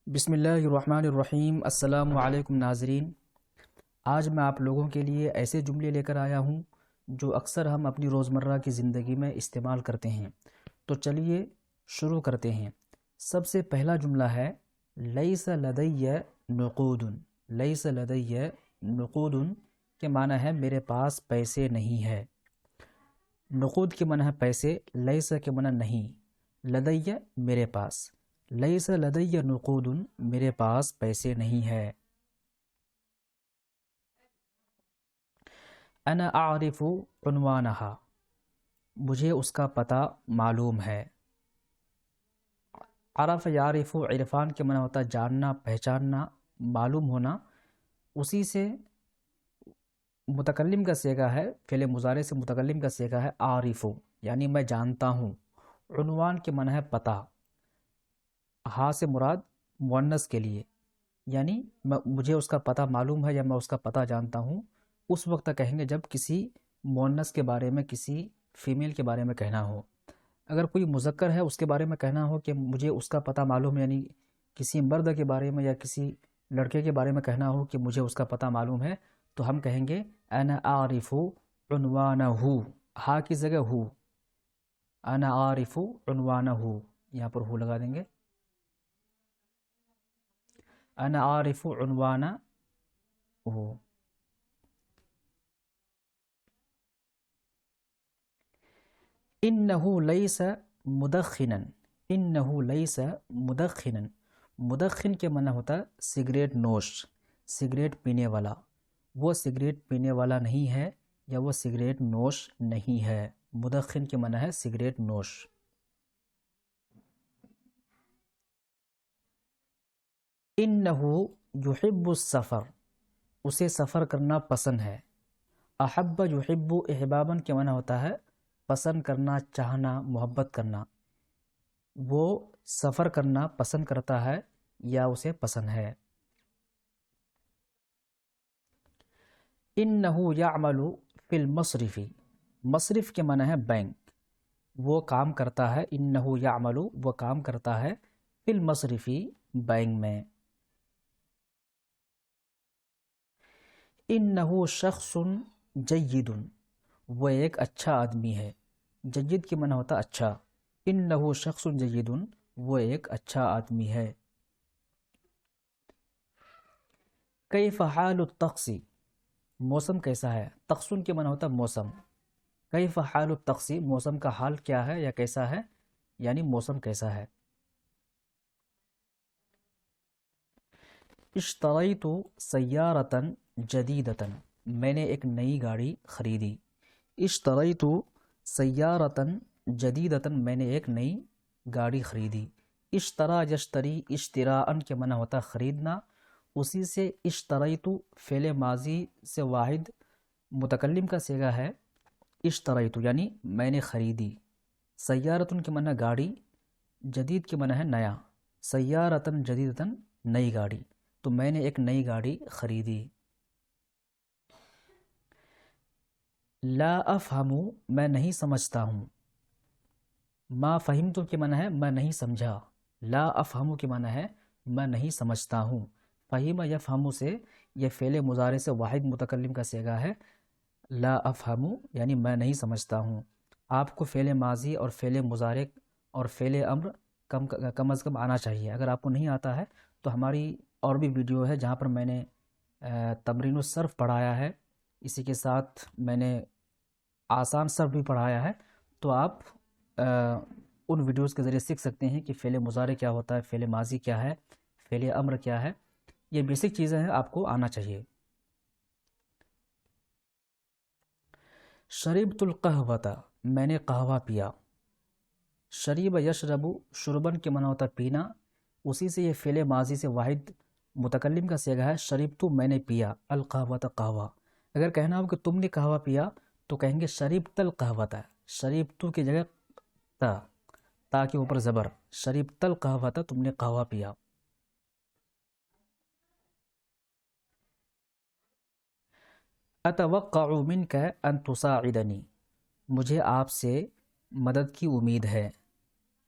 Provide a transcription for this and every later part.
بسم اللہ الرحمن الرحیم۔ السلام علیکم ناظرین، آج میں آپ لوگوں کے لیے ایسے جملے لے کر آیا ہوں جو اکثر ہم اپنی روزمرہ کی زندگی میں استعمال کرتے ہیں۔ تو چلیے شروع کرتے ہیں۔ سب سے پہلا جملہ ہے لیس لدی نقود۔ لیس لدی نقود کے معنی ہے میرے پاس پیسے نہیں ہے۔ نقود کے معنی ہے پیسے، لیس کے معنی نہیں، لدی میرے پاس، لیس لدی نقود میرے پاس پیسے نہیں ہے۔ انا اعرف عنوانها، مجھے اس کا پتہ معلوم ہے۔ عرف یعرف، عرفان کے معنی ہوتا ہے جاننا، پہچاننا، معلوم ہونا۔ اسی سے متکلم کا صیغہ ہے، فعل مضارع سے متکلم کا صیغہ ہے اعرف، یعنی میں جانتا ہوں۔ عنوان کے معنی ہے پتہ، ہاں سے مراد مؤنث کے لیے، یعنی مجھے اس کا پتہ معلوم ہے یا میں اس کا پتہ جانتا ہوں۔ اس وقت کہیں گے جب کسی مؤنث کے بارے میں، کسی فیمیل کے بارے میں کہنا ہو۔ اگر کوئی مذکر ہے اس کے بارے میں کہنا ہو کہ مجھے اس کا پتہ معلوم ہے، یعنی کسی مرد کے بارے میں یا کسی لڑکے کے بارے میں کہنا ہو کہ مجھے اس کا پتہ معلوم ہے، تو ہم کہیں گے انا اعرف عنوانہ، ہا کی جگہ ہو، انا اعرف عنوانہ، یہاں پر ہو لگا دیں گے، انا عارف عنوانہ ہو۔ انہ لیس مدخنا، انہ لیس مدخنا، مدخن کے معنی ہوتا ہے سگریٹ نوش، سگریٹ پینے والا۔ وہ سگریٹ پینے والا نہیں ہے یا وہ سگریٹ نوش نہیں ہے۔ مدخن کے معنی ہے سگریٹ نوش۔ انہ یحب السفر، اسے سفر کرنا پسند ہے۔ احب یحب احبابا کے معنی ہوتا ہے پسند کرنا، چاہنا، محبت کرنا۔ وہ سفر کرنا پسند کرتا ہے یا اسے پسند ہے۔ انہ یعمل فی المصرف، مصرف کے معنی ہے بینک، وہ کام کرتا ہے۔ انہ یعمل، وہ کام کرتا ہے، فی المصرف، بینک میں۔ انہ شخص جید، وہ ایک اچھا آدمی ہے۔ جید کے معنی ہوتا اچھا۔ انہ شخص جید، وہ ایک اچھا آدمی ہے۔ کیف حال الطقس، موسم کیسا ہے۔ طقس کے معنی ہوتا موسم۔ کیف حال الطقس، موسم کا حال کیا ہے یا کیسا ہے، یعنی موسم کیسا ہے۔ اشتریت سیارۃ جدیدۃ، میں نے ایک نئی گاڑی خریدی۔ اشتریت سیارۃ جدیدۃ، میں نے ایک نئی گاڑی خریدی۔ اشترا یشتری، اشتراء کے معنی ہوتا خریدنا۔ اسی سے اشتریت فعل ماضی سے واحد متکلم کا صیغہ ہے اشتریت، یعنی میں نے خریدی۔ سیارۃ کے معنی گاڑی، جدید کے معنی ہے نیا۔ سیارۃ جدیدۃ، نئی گاڑی، تو میں نے ایک نئی گاڑی خریدی۔ لا افہم، میں نہیں سمجھتا ہوں۔ ما فہمت کے معنی ہے میں نہیں سمجھا۔ لا افہم کے معنی ہے میں نہیں سمجھتا ہوں۔ فہم یفہم سے یہ فعل مضارع سے واحد متکلم کا صیغہ ہے لا افہم، یعنی میں نہیں سمجھتا ہوں۔ آپ کو فعل ماضی اور فعل مضارع اور فعل امر کم از کم آنا چاہیے۔ اگر آپ کو نہیں آتا ہے تو ہماری اور بھی ویڈیو ہے جہاں پر میں نے تمرین الصرف پڑھایا ہے، اسی کے ساتھ میں نے آسان صرف بھی پڑھایا ہے، تو آپ ان ویڈیوز کے ذریعے سیکھ سکتے ہیں کہ فعل مضارع کیا ہوتا ہے، فعل ماضی کیا ہے، فعل امر کیا ہے۔ یہ بیسک چیزیں ہیں، آپ کو آنا چاہیے۔ شربت القہوۃ، میں نے قہوہ پیا۔ شریب یشرب، شربن کے معنی ہوتا ہے پینا۔ اسی سے یہ فعل ماضی سے واحد متکلم کا صیغہ ہے شربت، میں نے پیا، القہوۃ، قہوہ۔ اگر کہنا ہو کہ تم نے قہوہ پیا تو کہیں گے شربت القہوۃ، شربت کی جگہ تا کے اوپر زبر، شربت القہوۃ، تم نے قہوہ پیا۔ اتوقع منک ان تساعدنی، مجھے آپ سے مدد کی امید ہے۔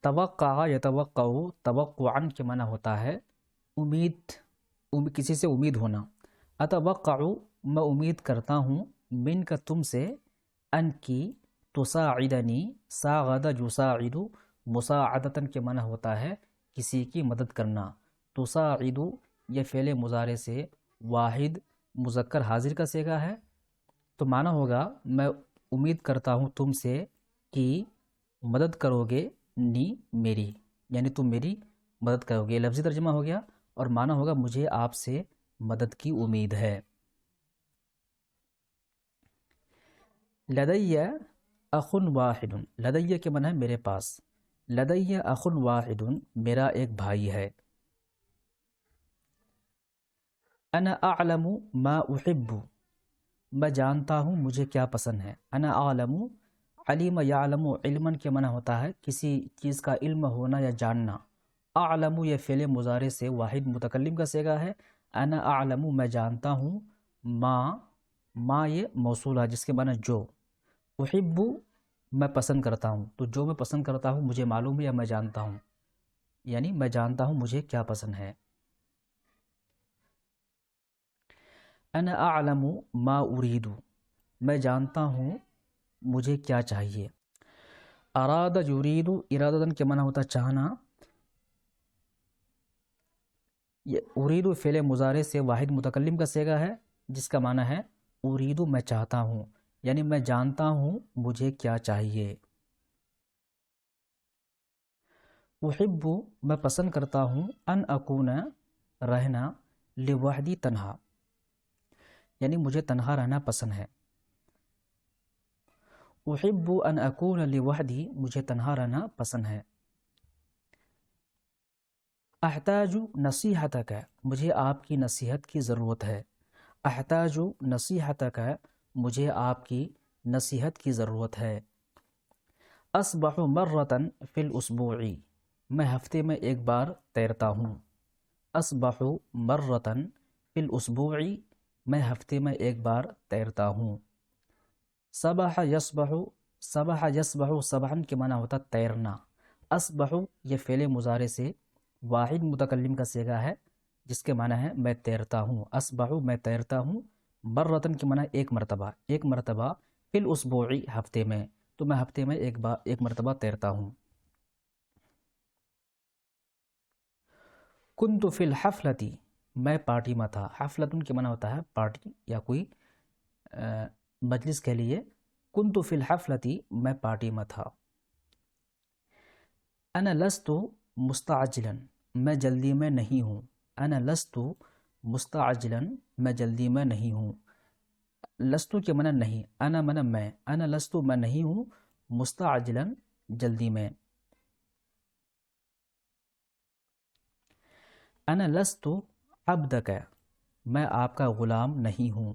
توقع یتوقع، توقعاً کے معنی ہوتا ہے کسی سے امید ہونا. اتوقع میں امید کرتا ہوں من کا تم سے ان کی تساعدنی ساعد یساعد مساعدتاً کے معنی ہوتا ہے کسی کی مدد کرنا. تساعد یہ فعل مضارع سے واحد مذکر حاضر کا صیغہ ہے تو معنی ہوگا میں امید کرتا ہوں تم سے کہ مدد کرو گے نی میری، یعنی تم میری مدد کرو گے. لفظی ترجمہ ہو گیا اور معنی ہوگا مجھے آپ سے مدد کی امید ہے. لدی اخ واحد، لدی کے معنی ہے میرے پاس. لدی اخ واحد میرا ایک بھائی ہے. انا اعلم ما احب میں جانتا ہوں مجھے کیا پسند ہے. انا اعلم، علم یعلم علما کے معنی ہوتا ہے کسی چیز کا علم ہونا یا جاننا. اعلم یہ فعل مضارع سے واحد متکلم کا صیغہ ہے. انا اعلم میں جانتا ہوں. ما یہ موصول ہے جس کے معنی جو. احب میں پسند کرتا ہوں، تو جو میں پسند کرتا ہوں مجھے معلوم ہے یا میں جانتا ہوں، یعنی میں جانتا ہوں مجھے کیا پسند ہے. انا اعلم ما اريد میں جانتا ہوں مجھے کیا چاہیے. اراد یرید ارادتاً کے معنی ہوتا چاہنا. یہ ارید فعل مضارع سے واحد متکلم کا صیغہ ہے جس کا معنی ہے ارید میں چاہتا ہوں، یعنی میں جانتا ہوں مجھے کیا چاہیے. احب میں پسند کرتا ہوں ان اکون رہنا لوحدی تنہا، یعنی مجھے تنہا رہنا پسند ہے. احب ان اکون لوحدی مجھے تنہا رہنا پسند ہے. احتاج نصیحتک مجھے آپ کی نصیحت کی ضرورت ہے. احتاج نصیحتک مجھے آپ کی نصیحت کی ضرورت ہے. اصبح مرتن فی الاسبوع میں ہفتے میں ایک بار تیرتا ہوں. اصبح مرتن فی الاسبوع میں ہفتے میں ایک بار تیرتا ہوں. صبح یصبح، صبح یصبح صبحا کے معنی ہوتا تیرنا. اصبح یہ فعل مضارع سے واحد متکلم کا صیغہ ہے جس کے معنی ہے میں تیرتا ہوں. اصبح میں تیرتا ہوں. مرتن کے معنی ایک مرتبہ، ایک مرتبہ. فی الاسبوع ہفتے میں، تو میں ہفتے میں ایک مرتبہ تیرتا ہوں. کنت فی الحفلتی میں پارٹی میں تھا. حفلتن کے معنی ہوتا ہے پارٹی یا کوئی مجلس کے لیے. کنت فی الحفلتی میں پارٹی میں تھا. انا لست مستعجلا میں جلدی میں نہیں ہوں. انا لست مستعجلا میں جلدی میں نہیں ہوں. لستو کے معنی نہیں، انا من میں. انا لستو میں نہیں ہوں مستعجلا جلدی میں. انا لست عبدک میں آپ کا غلام نہیں ہوں.